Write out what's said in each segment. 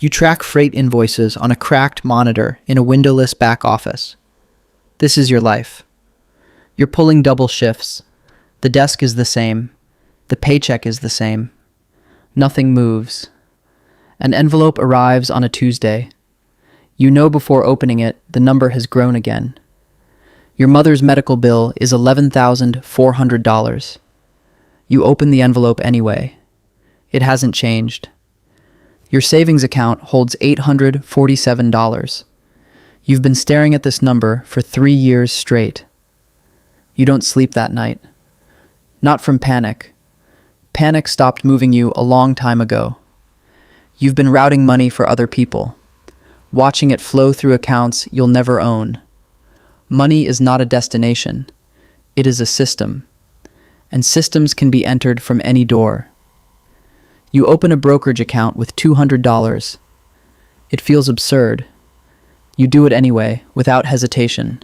You track freight invoices on a cracked monitor in a windowless back office. This is your life. You're pulling double shifts. The desk is the same. The paycheck is the same. Nothing moves. An envelope arrives on a Tuesday. You know before opening it, the number has grown again. Your mother's medical bill is $11,400. You open the envelope anyway. It hasn't changed. Your savings account holds $847. You've been staring at this number for 3 years straight. You don't sleep that night. Not from panic. Panic stopped moving you a long time ago. You've been routing money for other people, watching it flow through accounts you'll never own. Money is not a destination. It is a system. And systems can be entered from any door. You open a brokerage account with $200. It feels absurd. You do it anyway, without hesitation.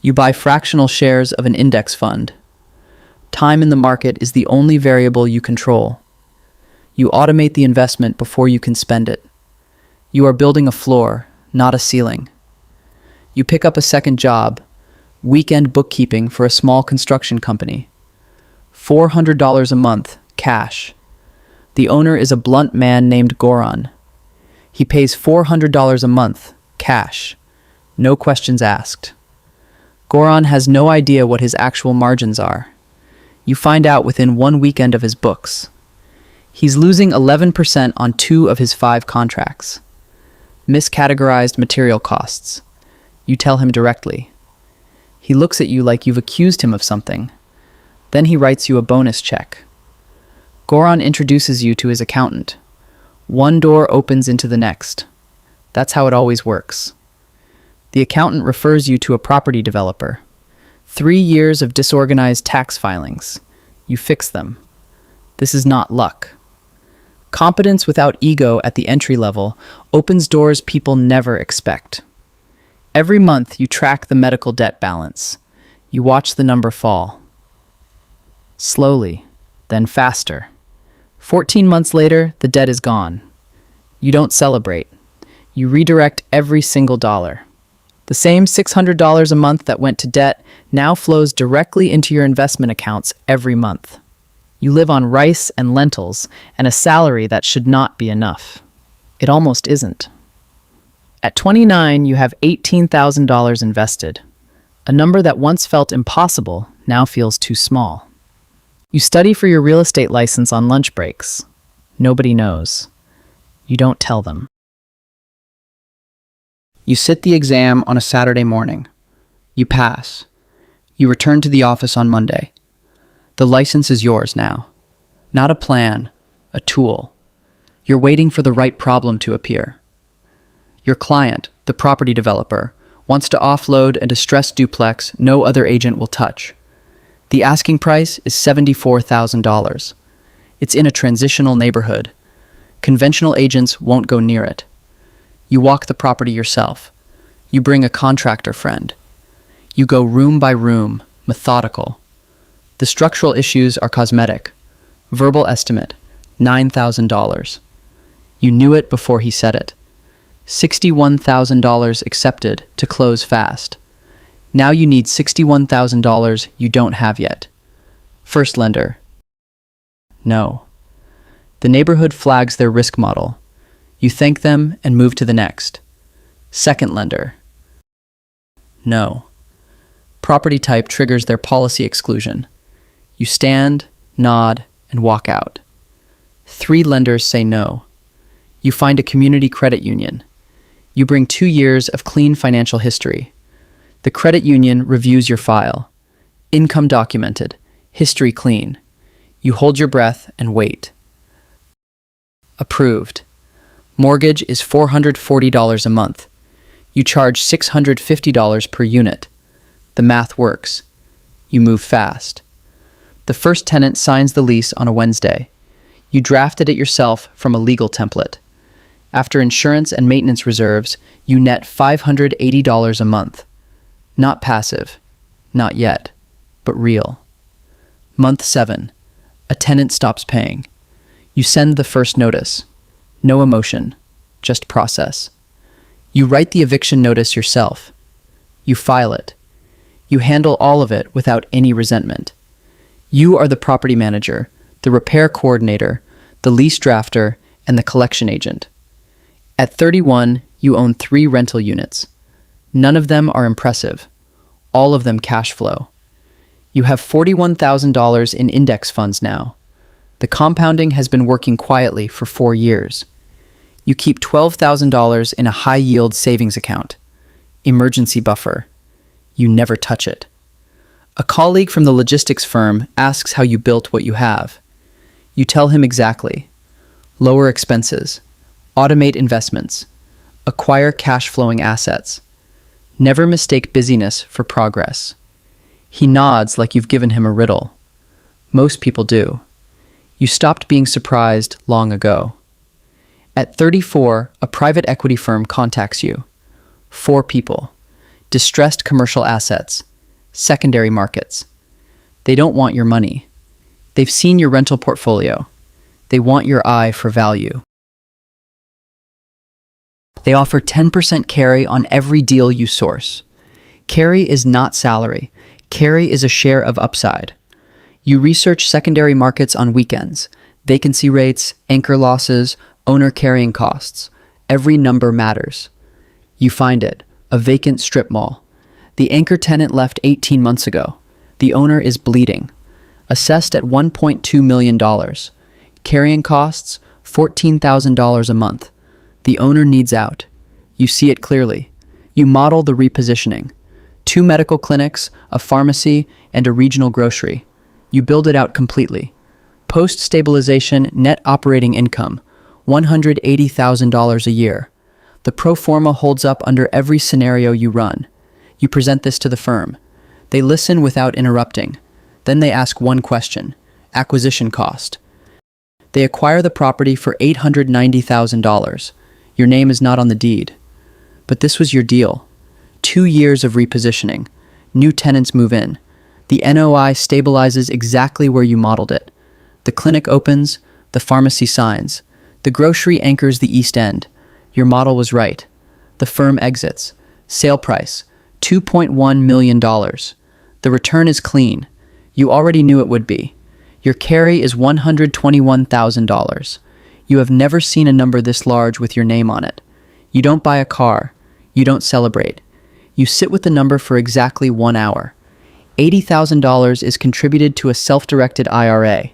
You buy fractional shares of an index fund. Time in the market is the only variable you control. You automate the investment before you can spend it. You are building a floor, not a ceiling. You pick up a second job, weekend bookkeeping for a small construction company. $400 a month, cash. The owner is a blunt man named Goran. He pays $400 a month, cash. No questions asked. Goran has no idea what his actual margins are. You find out within 1 weekend of his books. He's losing 11% on 2 of his 5 contracts. Miscategorized material costs. You tell him directly. He looks at you like you've accused him of something. Then he writes you a bonus check. Goran introduces you to his accountant. One door opens into the next. That's how it always works. The accountant refers you to a property developer. 3 years of disorganized tax filings. You fix them. This is not luck. Competence without ego at the entry level opens doors people never expect. Every month you track the medical debt balance. You watch the number fall. Slowly, then faster. 14 months later, the debt is gone. You don't celebrate. You redirect every single dollar. The same $600 a month that went to debt now flows directly into your investment accounts every month. You live on rice and lentils and a salary that should not be enough. It almost isn't. At 29, you have $18,000 invested. A number that once felt impossible now feels too small. You study for your real estate license on lunch breaks. Nobody knows. You don't tell them. You sit the exam on a Saturday morning. You pass. You return to the office on Monday. The license is yours now. Not a plan, a tool. You're waiting for the right problem to appear. Your client, the property developer, wants to offload a distressed duplex no other agent will touch. The asking price is $74,000. It's in a transitional neighborhood. Conventional agents won't go near it. You walk the property yourself. You bring a contractor friend. You go room by room, methodical. The structural issues are cosmetic. Verbal estimate, $9,000. You knew it before he said it. $61,000 accepted to close fast. Now you need $61,000 you don't have yet. First lender. No. The neighborhood flags their risk model. You thank them and move to the next. Second lender. No. Property type triggers their policy exclusion. You stand, nod, and walk out. 3 lenders say no. You find a community credit union. You bring 2 years of clean financial history. The credit union reviews your file. Income documented. History clean. You hold your breath and wait. Approved. Mortgage is $440 a month. You charge $650 per unit. The math works. You move fast. The first tenant signs the lease on a Wednesday. You drafted it yourself from a legal template. After insurance and maintenance reserves, you net $580 a month. Not passive. Not yet. But real. Month 7. A tenant stops paying. You send the first notice. No emotion. just process. You write the eviction notice yourself. You file it. You handle all of it without any resentment. You are the property manager, the repair coordinator, the lease drafter, and the collection agent. At 31, you own 3 rental units. None of them are impressive. All of them cash flow. You have $41,000 in index funds now. The compounding has been working quietly for 4 years. You keep $12,000 in a high-yield savings account. Emergency buffer. You never touch it. A colleague from the logistics firm asks how you built what you have. You tell him exactly. Lower expenses. Automate investments. Acquire cash-flowing assets. Never mistake busyness for progress. He nods like you've given him a riddle. Most people do. You stopped being surprised long ago. At 34, a private equity firm contacts you. 4 people. Distressed commercial assets. Secondary markets. They don't want your money. They've seen your rental portfolio. They want your eye for value. They offer 10% carry on every deal you source. Carry is not salary. Carry is a share of upside. You research secondary markets on weekends, vacancy rates, anchor losses, owner carrying costs. Every number matters. You find it, a vacant strip mall. The anchor tenant left 18 months ago. The owner is bleeding. Assessed at $1.2 million. Carrying costs, $14,000 a month. The owner needs out. You see it clearly. You model the repositioning. 2 medical clinics, a pharmacy, and a regional grocery. You build it out completely. Post-stabilization net operating income, $180,000 a year. The pro forma holds up under every scenario you run. You present this to the firm. They listen without interrupting. Then they ask one question: acquisition cost. They acquire the property for $890,000. Your name is not on the deed. But this was your deal. 2 years of repositioning. New tenants move in. The NOI stabilizes exactly where you modeled it. The clinic opens, the pharmacy signs. The grocery anchors the East End. Your model was right. The firm exits. Sale price, $2.1 million. The return is clean. You already knew it would be. Your carry is $121,000. You have never seen a number this large with your name on it. You don't buy a car. You don't celebrate. You sit with the number for exactly 1 hour. $80,000 is contributed to a self-directed IRA.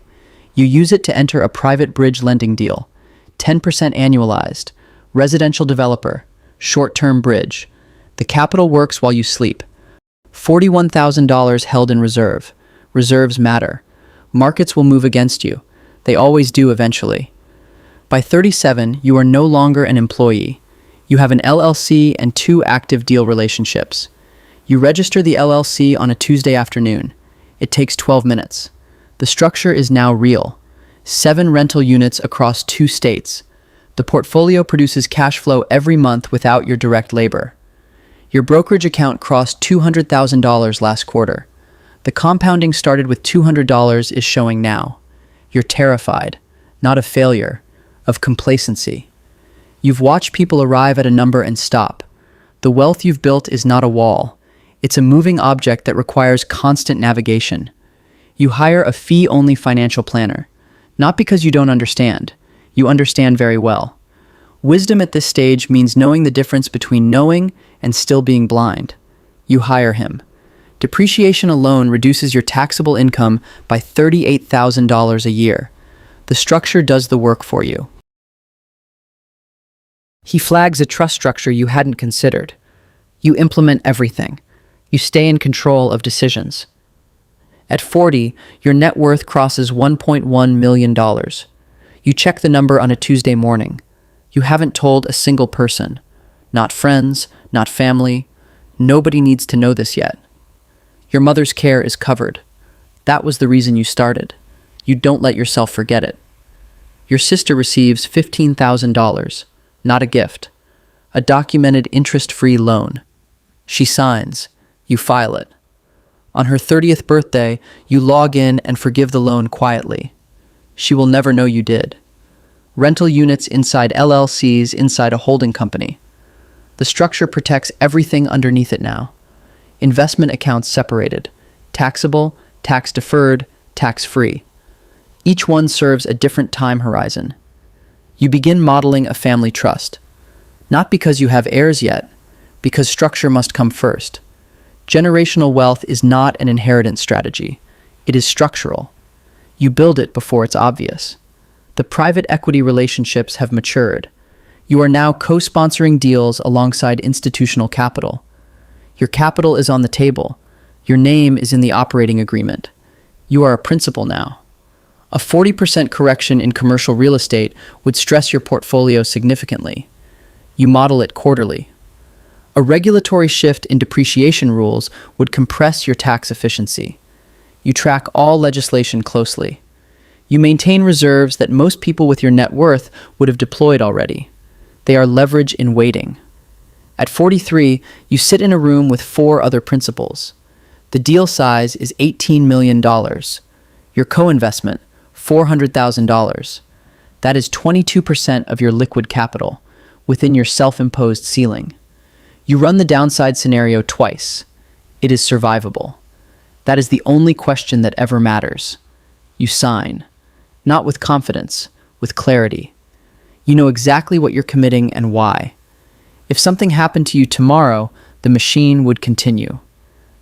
You use it to enter a private bridge lending deal. 10% annualized. Residential developer. Short-term bridge. The capital works while you sleep. $41,000 held in reserve. Reserves matter. Markets will move against you. They always do eventually. By 37, you are no longer an employee. You have an LLC and 2 active deal relationships. You register the LLC on a Tuesday afternoon. It takes 12 minutes. The structure is now real. 7 rental units across 2 states. The portfolio produces cash flow every month without your direct labor. Your brokerage account crossed $200,000 last quarter. The compounding started with $200 is showing now. You're terrified, not of failure, of complacency. You've watched people arrive at a number and stop. The wealth you've built is not a wall. It's a moving object that requires constant navigation. You hire a fee-only financial planner, not because you don't understand. You understand very well. Wisdom at this stage means knowing the difference between knowing and still being blind. You hire him. Depreciation alone reduces your taxable income by $38,000 a year. The structure does the work for you. He flags a trust structure you hadn't considered. You implement everything. You stay in control of decisions. At 40, your net worth crosses $1.1 million. You check the number on a Tuesday morning. You haven't told a single person. Not friends, not family. Nobody needs to know this yet. Your mother's care is covered. That was the reason you started. You don't let yourself forget it. Your sister receives $15,000, not a gift. A documented interest-free loan. She signs. You file it. On her 30th birthday, you log in and forgive the loan quietly. She will never know you did. rental units inside LLCs inside a holding company. The structure protects everything underneath it now. Investment accounts separated, taxable, tax-deferred, tax-free. Each one serves a different time horizon. You begin modeling a family trust, not because you have heirs yet, because structure must come first. Generational wealth is not an inheritance strategy. It is structural. You build it before it's obvious. The private equity relationships have matured. You are now co-sponsoring deals alongside institutional capital. Your capital is on the table. Your name is in the operating agreement. You are a principal now. A 40% correction in commercial real estate would stress your portfolio significantly. You model it quarterly. A regulatory shift in depreciation rules would compress your tax efficiency. You track all legislation closely. You maintain reserves that most people with your net worth would have deployed already. They are leverage in waiting. At 43, you sit in a room with 4 other principals. The deal size is $18 million. Your co-investment, $400,000. That is 22% of your liquid capital, within your self-imposed ceiling. You run the downside scenario twice. It is survivable. That is the only question that ever matters. You sign. Not with confidence, with clarity. You know exactly what you're committing and why. If something happened to you tomorrow, the machine would continue.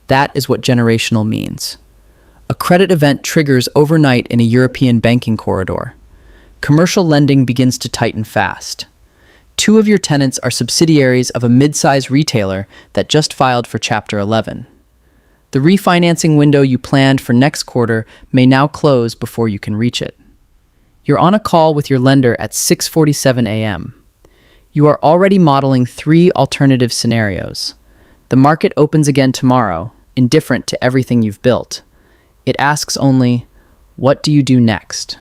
That is what generational means. A credit event triggers overnight in a European banking corridor. Commercial lending begins to tighten fast. 2 of your tenants are subsidiaries of a mid-size retailer that just filed for Chapter 11. The refinancing window you planned for next quarter may now close before you can reach it. You're on a call with your lender at 6:47 a.m. You are already modeling 3 alternative scenarios. The market opens again tomorrow, indifferent to everything you've built. It asks only, what do you do next?